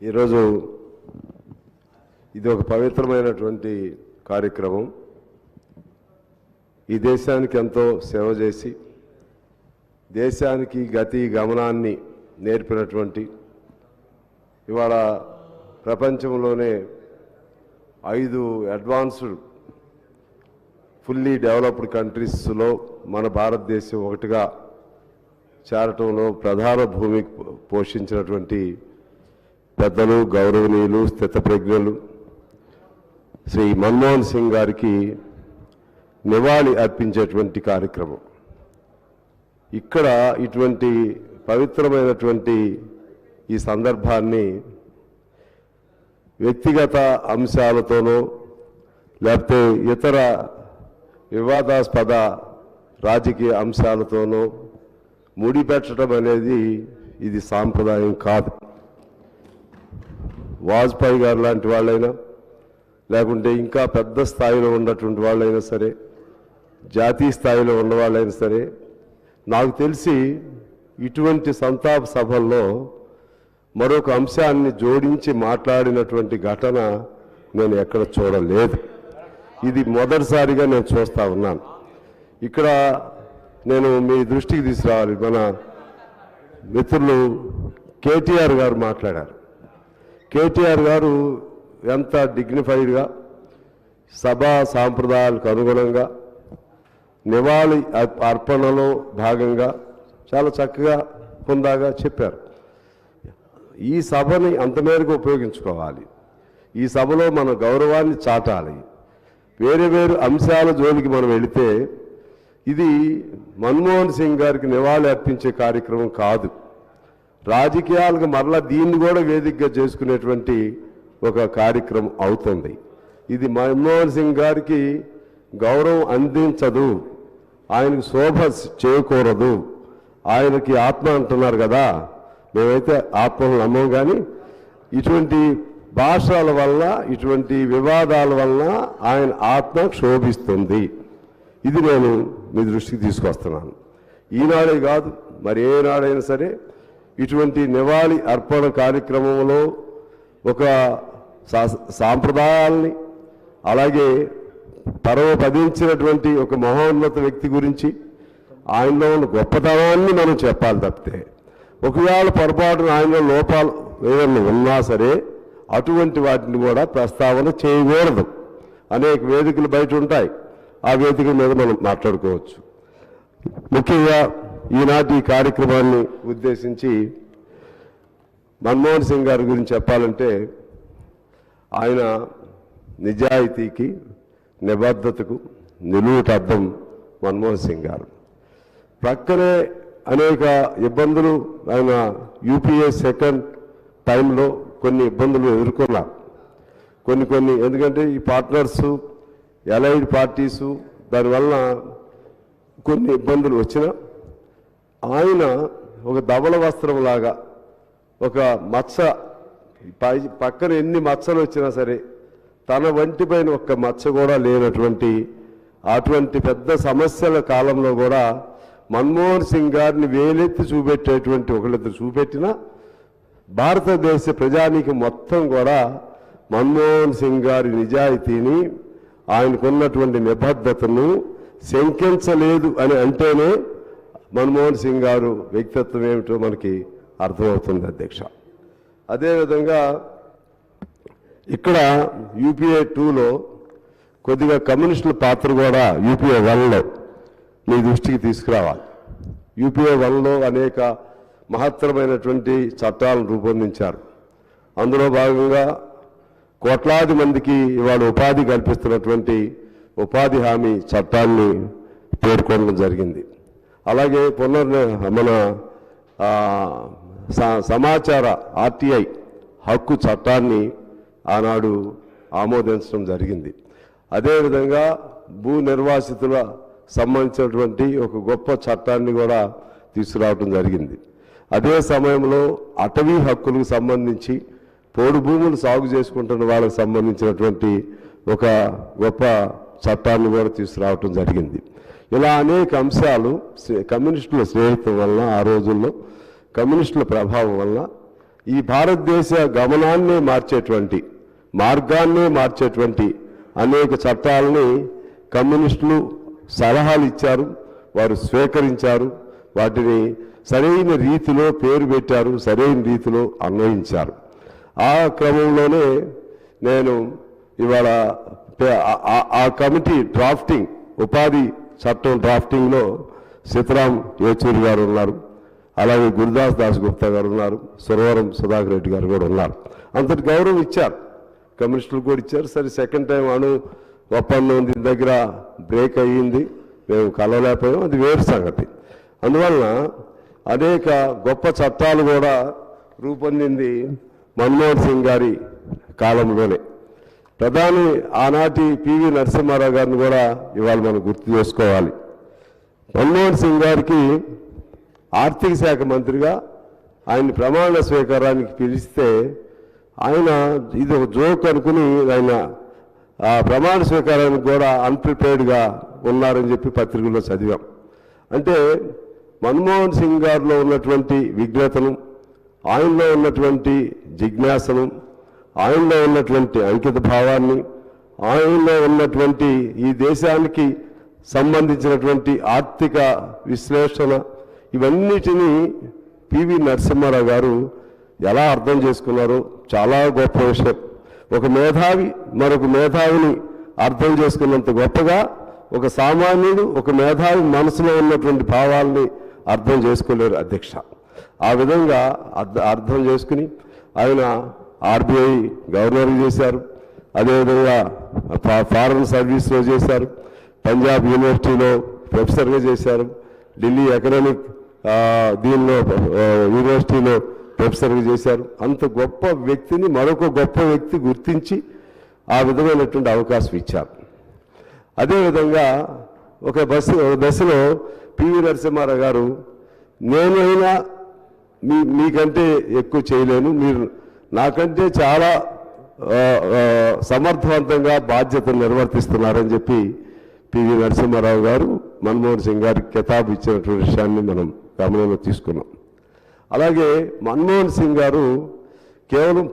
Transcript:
ఈరోజు ఇది ఒక పవిత్రమైనటువంటి కార్యక్రమం. ఈ దేశానికి ఎంతో సేవ చేసి దేశానికి గతి గమనాన్ని నేర్పినటువంటి ఇవాళ ప్రపంచంలోనే 5 అడ్వాన్స్డ్ ఫుల్లీ డెవలప్డ్ కంట్రీస్లో మన భారతదేశం ఒకటిగా చేరటంలో ప్రధాన భూమికి పోషించినటువంటి పెద్దలు, గౌరవనీయులు, స్థితప్రజ్ఞులు శ్రీ మన్మోహన్ సింగ్ గారికి నివాళి అర్పించేటువంటి కార్యక్రమం. ఇక్కడ ఇటువంటి పవిత్రమైనటువంటి ఈ సందర్భాన్ని వ్యక్తిగత అంశాలతోనో లేకపోతే ఇతర వివాదాస్పద రాజకీయ అంశాలతోనో ముడిపెట్టడం అనేది ఇది సాంప్రదాయం కాదు. వాజ్పేయి గారు లాంటి వాళ్ళైనా లేకుంటే ఇంకా పెద్ద స్థాయిలో ఉన్నటువంటి వాళ్ళైనా సరే, జాతీయ స్థాయిలో ఉన్నవాళ్ళైనా సరే, నాకు తెలిసి ఇటువంటి సంతాప సభల్లో మరొక అంశాన్ని జోడించి మాట్లాడినటువంటి ఘటన నేను ఎక్కడ చూడలేదు. ఇది మొదటిసారిగా నేను చూస్తూ ఉన్నాను. ఇక్కడ నేను మీ దృష్టికి తీసుకురావాలి. మన మిత్రులు కేటీఆర్ గారు మాట్లాడారు. కేటీఆర్ గారు ఎంత డిగ్నిఫైడ్గా సభా సాంప్రదాయాలకు అనుగుణంగా నివాళి అర్పణలో భాగంగా చాలా చక్కగా హుందాగా చెప్పారు. ఈ సభని అంతమేరకు ఉపయోగించుకోవాలి. ఈ సభలో మన గౌరవాన్ని చాటాలి. వేరే వేరు అంశాల జోలికి మనం వెళితే ఇది మన్మోహన్ సింగ్ గారికి నివాళి అర్పించే కార్యక్రమం కాదు. రాజకీయాలకు మరలా దీన్ని కూడా వేదికగా చేసుకునేటువంటి ఒక కార్యక్రమం అవుతుంది. ఇది మన్మోహన్ సింగ్ గారికి గౌరవం అందించదు, ఆయనకు శోభ చేయకూడదు. ఆయనకి ఆత్మ అంటున్నారు కదా, మేమైతే ఆత్మను నమ్మం. కానీ ఇటువంటి భాషల వల్ల, ఇటువంటి వివాదాల వల్ల ఆయన ఆత్మ క్షోభిస్తుంది. ఇది నేను మీ దృష్టికి తీసుకొస్తున్నాను. ఈనాడే కాదు, మరి ఏనాడైనా సరే ఇటువంటి నివాళి అర్పణ కార్యక్రమంలో ఒక సాంప్రదాయాల్ని, అలాగే పరమపదించినటువంటి ఒక మహోన్నత వ్యక్తి గురించి ఆయనలో ఉన్న గొప్పతనాన్ని మనం చెప్పాలి తప్పితే, ఒకవేళ పొరపాటున ఆయనలో లోపాలు ఏదైనా ఉన్నా సరే అటువంటి వాటిని కూడా ప్రస్తావన చేయకూడదు. అనేక వేదికలు బయట ఉంటాయి, ఆ వేదికల మీద మనం మాట్లాడుకోవచ్చు. ముఖ్యంగా ఈనాటి కార్యక్రమాన్ని ఉద్దేశించి మన్మోహన్ సింగ్ గారి గురించి చెప్పాలంటే, ఆయన నిజాయితీకి, నిబద్ధతకు నిలువుటద్దం మన్మోహన్ సింగ్ గారు. ప్రక్కనే అనేక ఇబ్బందులు ఆయన యూపీఏ సెకండ్ టైంలో కొన్ని ఇబ్బందులు ఎదుర్కొన్నారు. కొన్ని ఎందుకంటే ఈ పార్ట్నర్సు, ఎలైడ్ పార్టీసు, దానివల్ల కొన్ని ఇబ్బందులు వచ్చినా ఆయన ఒక ధవళ వస్త్రంలాగా ఒక మచ్చ పక్కన ఎన్ని మచ్చలు వచ్చినా సరే తన వంటిపైన ఒక్క మచ్చ కూడా లేనటువంటి అటువంటి పెద్ద సమస్యల కాలంలో కూడా మన్మోహన్ సింగ్ గారిని వేలెత్తి చూపెట్టేటువంటి ఒకళ్ళిద్దరు చూపెట్టినా భారతదేశ ప్రజానీకం మొత్తం కూడా మన్మోహన్ సింగ్ గారి నిజాయితీని, ఆయనకున్నటువంటి నిబద్ధతను శంకించలేదు అని అంటేనే మన్మోహన్ సింగ్ గారు వ్యక్తిత్వం ఏమిటో మనకి అర్థమవుతుంది అధ్యక్ష. అదేవిధంగా ఇక్కడ యూపీఏ 2లో కొద్దిగా కమ్యూనిస్టుల పాత్ర కూడా యూపీఏ 1లో మీ దృష్టికి తీసుకురావాలి. యూపీఏ 1లో అనేక మహత్తరమైనటువంటి చట్టాలను రూపొందించారు. అందులో భాగంగా కోట్లాది మందికి ఇవాళ ఉపాధి కల్పిస్తున్నటువంటి ఉపాధి హామీ చట్టాన్ని పేర్కొనడం జరిగింది. అలాగే మన సమాచార ఆర్టీఐ హక్కు చట్టాన్ని ఆనాడు ఆమోదించడం జరిగింది. అదేవిధంగా భూ నిర్వాసితుల సంబంధించినటువంటి ఒక గొప్ప చట్టాన్ని కూడా తీసుకురావడం జరిగింది. అదే సమయంలో అటవీ హక్కులకు సంబంధించి పోడు భూములు సాగు చేసుకుంటున్న వాళ్ళకు సంబంధించినటువంటి ఒక గొప్ప చట్టాన్ని కూడా తీసుకురావటం జరిగింది. ఇలా అనేక అంశాలు కమ్యూనిస్టుల స్నేహితం వలన, ఆ రోజుల్లో కమ్యూనిస్టుల ప్రభావం వలన ఈ భారతదేశ గమనాన్నే మార్చేటువంటి, మార్గాన్నే మార్చేటువంటి అనేక చట్టాలని కమ్యూనిస్టులు సలహాలు ఇచ్చారు, వారు స్వీకరించారు, వాటిని సరైన రీతిలో పేరు పెట్టారు, సరైన రీతిలో అన్వయించారు. ఆ క్రమంలోనే నేను ఇవాళ ఆ కమిటీ డ్రాఫ్టింగ్, ఉపాధి చట్టం డ్రాఫ్టింగ్లో సీతారాం యేచూరి గారు ఉన్నారు, అలాగే గురుదాస్ దాస్ గుప్తా గారు ఉన్నారు, సురవరం సుధాకర్ రెడ్డి గారు కూడా ఉన్నారు. అంతటి గౌరవం ఇచ్చారు, కమ్యూనిస్టులు కూడా ఇచ్చారు. సరే, సెకండ్ టైం అణు ఒప్పందం దీని దగ్గర బ్రేక్ అయ్యింది, మేము కలవలేకపోయాం, అది వేరు సంగతి. అందువలన అనేక గొప్ప చట్టాలు కూడా రూపొందింది మన్మోహన్ సింగ్ గారి కాలంలోనే. ప్రధాని ఆనాటి పివి నరసింహారావు గారిని కూడా ఇవాళ మనం గుర్తు చేసుకోవాలి. మన్మోహన్ సింగ్ గారికి ఆర్థిక శాఖ మంత్రిగా ఆయన ప్రమాణ స్వీకారానికి పిలిస్తే ఆయన ఇది ఒక జోక్ అనుకుని ఆయన ఆ ప్రమాణ స్వీకారానికి కూడా అన్ప్రిపేర్డ్గా ఉన్నారని చెప్పి పత్రికల్లో చదివాం. అంటే మన్మోహన్ సింగ్ గారిలో ఉన్నటువంటి విఘ్నతను, ఆయనలో ఉన్నటువంటి జిజ్ఞాసను, ఆయనలో ఉన్నటువంటి అంకిత భావాన్ని, ఆయనలో ఉన్నటువంటి ఈ దేశానికి సంబంధించినటువంటి ఆర్థిక విశ్లేషణ, ఇవన్నిటినీ పివి నరసింహారావు గారు ఎలా అర్థం చేసుకున్నారో చాలా గొప్ప విషయం. ఒక మేధావి మరొక మేధావిని అర్థం చేసుకున్నంత గొప్పగా ఒక సామాన్యుడు ఒక మేధావి మనసులో ఉన్నటువంటి భావాల్ని అర్థం చేసుకోలేరు అధ్యక్ష. ఆ విధంగా అర్థం చేసుకుని ఆయన ఆర్బీఐ గవర్నర్ చేశారు, అదేవిధంగా ఫారెన్ సర్వీస్లో చేశారు, పంజాబ్ యూనివర్సిటీలో ప్రొఫెసర్గా చేశారు, ఢిల్లీ ఎకనామిక్ దీనిలో యూనివర్సిటీలో ప్రొఫెసర్గా చేశారు. అంత గొప్ప వ్యక్తిని మరొక గొప్ప వ్యక్తి గుర్తించి ఆ విధమైనటువంటి అవకాశం ఇచ్చారు. అదేవిధంగా ఒక దశలో పివి నరసింహారావు గారు, నేనైనా మీకంటే ఎక్కువ చేయలేను, మీరు నాకంటే చాలా సమర్థవంతంగా బాధ్యతను నిర్వర్తిస్తున్నారని చెప్పి పివి నరసింహారావు గారు మన్మోహన్ సింగ్ గారికి కితాబు ఇచ్చినటువంటి విషయాన్ని మనం గమనంలో తీసుకున్నాం. అలాగే మన్మోహన్ సింగ్ గారు కేవలం